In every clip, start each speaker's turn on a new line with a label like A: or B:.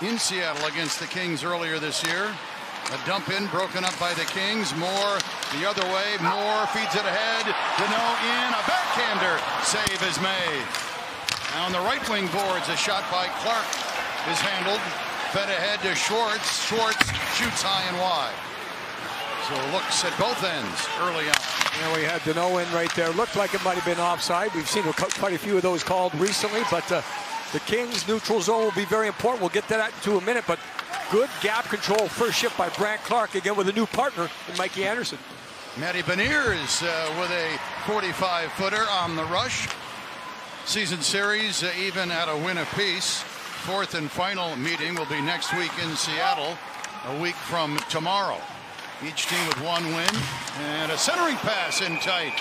A: in Seattle against the Kings earlier this year. A dump in, broken up by the Kings. Moore the other way. Moore feeds it ahead. Danault in. A backhander. Save is made. Now on the right wing boards, a shot by Clark is handled. Fed ahead to Schwartz. Schwartz shoots high and wide. So looks at both ends early on.
B: Yeah, we had Danault in right there. Looked like it might have been offside. We've seen quite a few of those called recently, but the Kings' neutral zone will be very important. We'll get to that in a minute, but good gap control first shift by Brandt Clarke, again with a new partner in Mikey Anderson.
A: Matty Beniers with a 45-footer on the rush. Season series even at a win apiece. Fourth and final meeting will be next week in Seattle, a week from tomorrow. Each team with one win, and a centering pass in tight.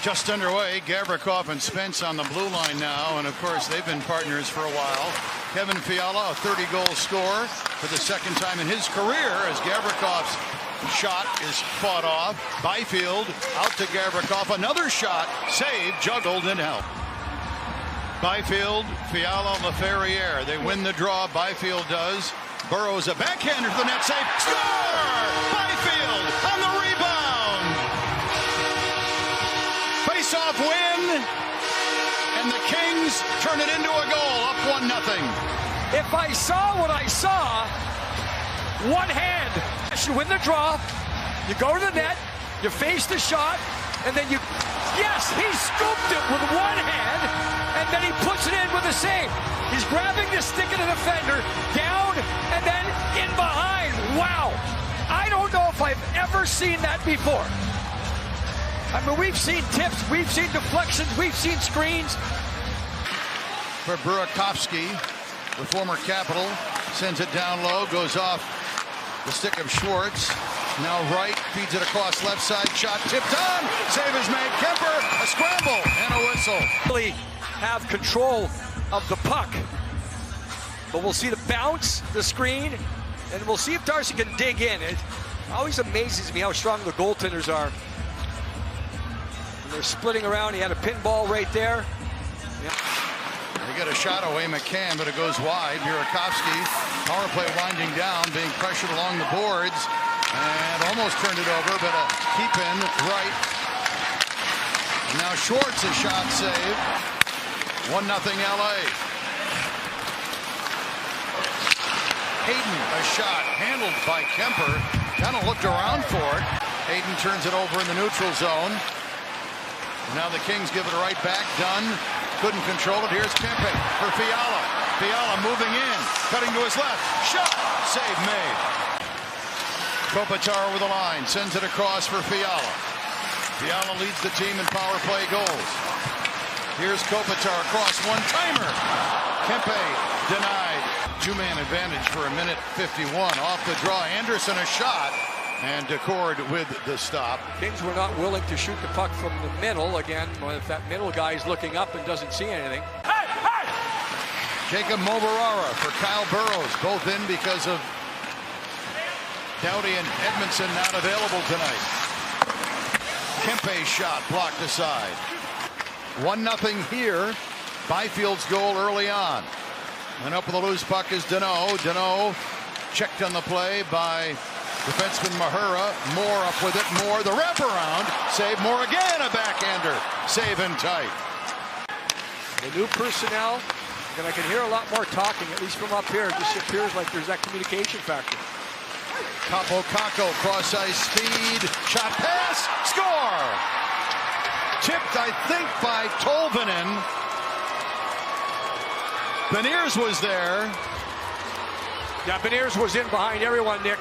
A: Just underway, Gavrikov and Spence on the blue line now, and of course they've been partners for a while. Kevin Fiala, a 30-goal scorer for the second time in his career, as Gavrikov's shot is fought off. Byfield out to Gavrikov, another shot, save, juggled and help. Byfield, Fiala, Laferriere, they win the draw, Byfield does. Burrows a backhander to the net, save, score! Byfield on the rebound! Face-off win, and the Kings turn it into a goal, up 1-0.
B: If I saw what I saw, one hand, you win the draw, you go to the net, you face the shot, and then yes, he scooped it with one hand, and then he puts it in with a save. He's grabbing the stick of the defender, down, and then in behind. Wow. I don't know if I've ever seen that before. I mean, we've seen tips, we've seen deflections, we've seen screens.
A: For Burakovsky, the former Capital, sends it down low, goes off the stick of Schwartz. Now right, feeds it across left side, shot tipped on, save is made. Kemper, a scramble, and a whistle.
B: Really have control of the puck. But we'll see the bounce, the screen, and we'll see if Darcy can dig in. It always amazes me how strong the goaltenders are. And they're splitting around. He had a pinball right there. Yeah.
A: They get a shot away, McCann, but it goes wide. Burakovsky, power play winding down, being pressured along the boards, and almost turned it over, but a keep in right. And now Schwartz, a shot save. 1-0 LA. Hayden, a shot handled by Kemper. Kind of looked around for it. Hayden turns it over in the neutral zone. Now the Kings give it right back. Dunn couldn't control it. Here's Kempe for Fiala. Fiala moving in, cutting to his left. Shot, save made. Kopitar over the line, sends it across for Fiala. Fiala leads the team in power play goals. Here's Kopitar across, one-timer. Kempe denied. Two-man advantage for a minute 51. Off the draw, Anderson a shot, and Decord with the stop.
B: Kings were not willing to shoot the puck from the middle. Again, if that middle guy is looking up and doesn't see anything.
A: Hey, hey! Jacob Moverara for Kyle Burrows, both in because of Doughty and Edmondson not available tonight. Kempe's shot blocked aside. 1-0 here. Byfield's goal early on. And up with the loose puck is Danault. Danault checked on the play by defenseman Mahura. Moore up with it. Moore the wraparound. Save. Moore again. A backhander. Save in tight.
B: The new personnel. And I can hear a lot more talking, at least from up here. It just appears like there's that communication factor.
A: Capo Caco, cross ice speed, shot pass, score! Tipped, I think, by Tolvanen. Beniers was there.
B: Yeah, Beniers was in behind everyone, Nick.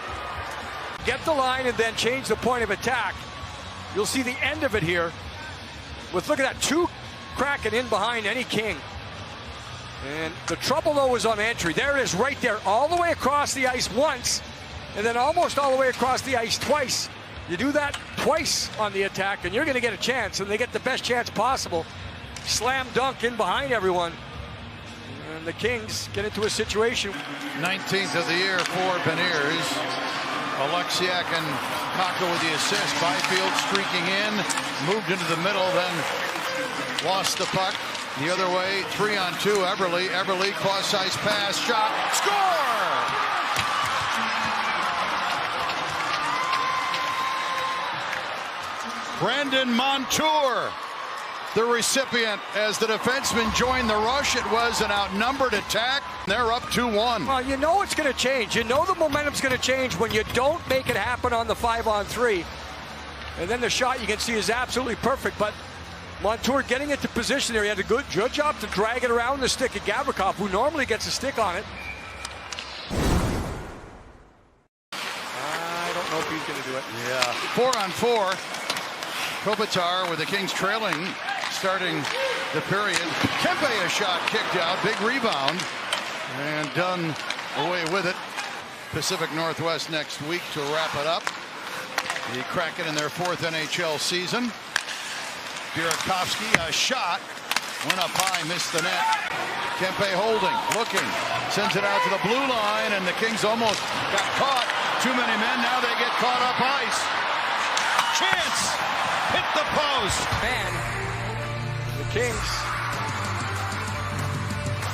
B: Get the line and then change the point of attack. You'll see the end of it here. Look at that, two Kraken in behind any King. And the trouble, though, was on entry. There it is right there, all the way across the ice once, and then almost all the way across the ice twice. You do that twice on the attack, and you're going to get a chance, and they get the best chance possible. Slam dunk in behind everyone. And the Kings get into a situation.
A: 19th of the year for Beniers. Alexiak and Kakko with the assist. Byfield streaking in, moved into the middle, then lost the puck. The other way, 3-on-2, Eberle, cross-ice pass, shot, score! Brandon Montour, the recipient. As the defenseman joined the rush, it was an outnumbered attack. They're up 2-1.
B: Well, you know it's going to change. You know the momentum's going to change when you don't make it happen on the 5-on-3. And then the shot you can see is absolutely perfect, but Montour getting into position there. He had a good job to drag it around the stick of Gavrikov, who normally gets a stick on it. I don't know if he's going to do it.
A: Yeah. 4-on-4. Kopitar with the Kings trailing, starting the period. Kempe a shot kicked out. Big rebound. And done away with it. Pacific Northwest next week to wrap it up. The Kraken in their 4th NHL season. Burakovsky, a shot, went up high, missed the net. Kempe holding, looking, sends it out to the blue line, and the Kings almost got caught. Too many men, now they get caught up ice. Chance, hit the post.
B: Man, the Kings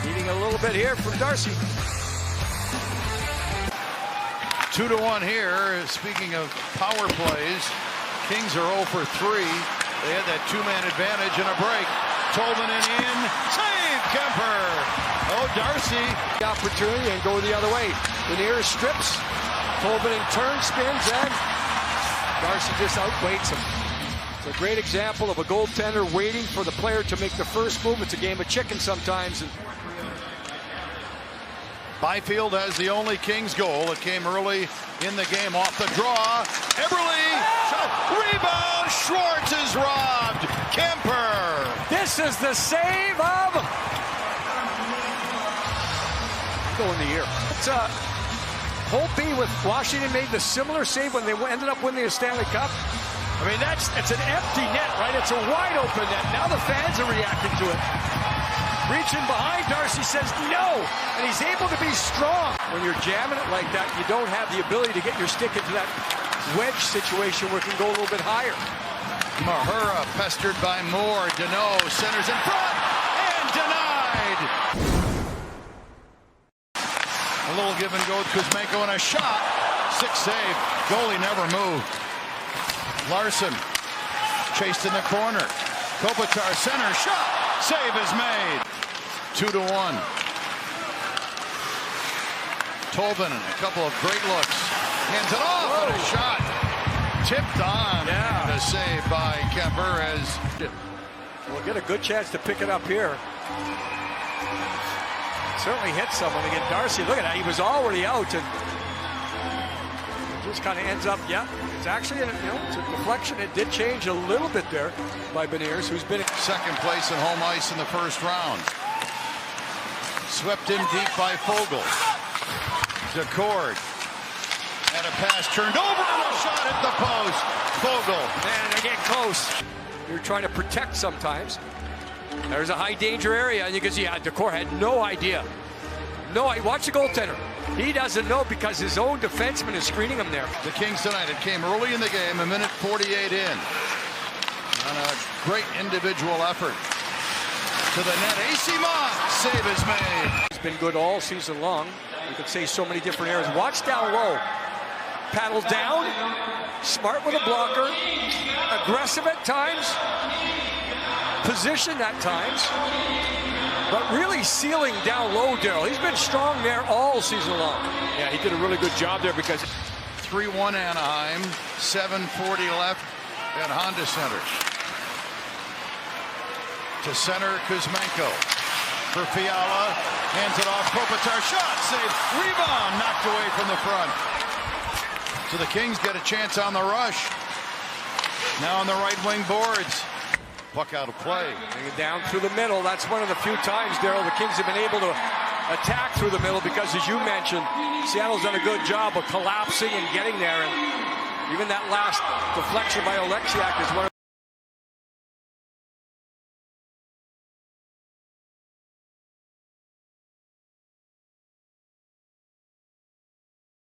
B: needing a little bit here from Darcy.
A: 2-1 here. Speaking of power plays, Kings are 0 for 3. They had that two-man advantage in a break. Tolvanen in, save Kemper. Oh, Darcy.
B: The opportunity and go the other way. Beniers strips, Tolvanen turns, spins, and Darcy just outweights him. It's a great example of a goaltender waiting for the player to make the first move. It's a game of chicken sometimes.
A: Byfield has the only Kings goal. It came early in the game off the draw. Eberle, shot, rebound, Schwartz is robbed. Kemper.
B: This is the save of goal in the year. It's Holtby with Washington made the similar save when they ended up winning the Stanley Cup. I mean, it's an empty net, right? It's a wide open net. Now the fans are reacting to it. Reaching behind, Darcy says no, and he's able to be strong. When you're jamming it like that, you don't have the ability to get your stick into that wedge situation where it can go a little bit higher.
A: Mahura pestered by Moore. Deneau centers in front and denied. A little give and go with Kuzmenko and a shot. 6 save. Goalie never moved. Larson chased in the corner. Kopitar center shot. Save is made. 2-1. Tolvanen, a couple of great looks. Hands it off and a shot. Tipped on.
B: Yeah.
A: And a save by Kemper as
B: We'll get a good chance to pick it up here. Certainly hit someone again. Darcy, look at that. He was already out, and it just kind of ends up, yeah. It's actually, it's a deflection. It did change a little bit there by Beniers, who's been
A: second place in home ice in the first round. Swept in deep by Fogle. Decord. And a pass turned over and a shot at the post. Fogle.
B: Man, they get close. You're trying to protect sometimes. There's a high danger area, and you can see Decord had no idea. Watch the goaltender. He doesn't know because his own defenseman is screening him there.
A: The Kings tonight, it came early in the game, a minute 48 in. On a great individual effort. To the net, AC Mont, save is made.
B: He's been good all season long. You could say so many different areas. Watch down low. Paddle down, smart with a blocker, aggressive at times, positioned at times, but really sealing down low, Daryl. He's been strong there all season long.
C: Yeah, he did a really good job there because
A: 3-1 Anaheim, 7:40 left at Honda Center. To center, Kuzmenko. For Fiala, hands it off, Kopitar, shot, save, rebound, knocked away from the front. So the Kings get a chance on the rush. Now on the right wing boards. Puck out of play.
B: Bring it down through the middle. That's one of the few times, Daryl, the Kings have been able to attack through the middle because, as you mentioned, Seattle's done a good job of collapsing and getting there. And even that last deflection by Oleksiak is one of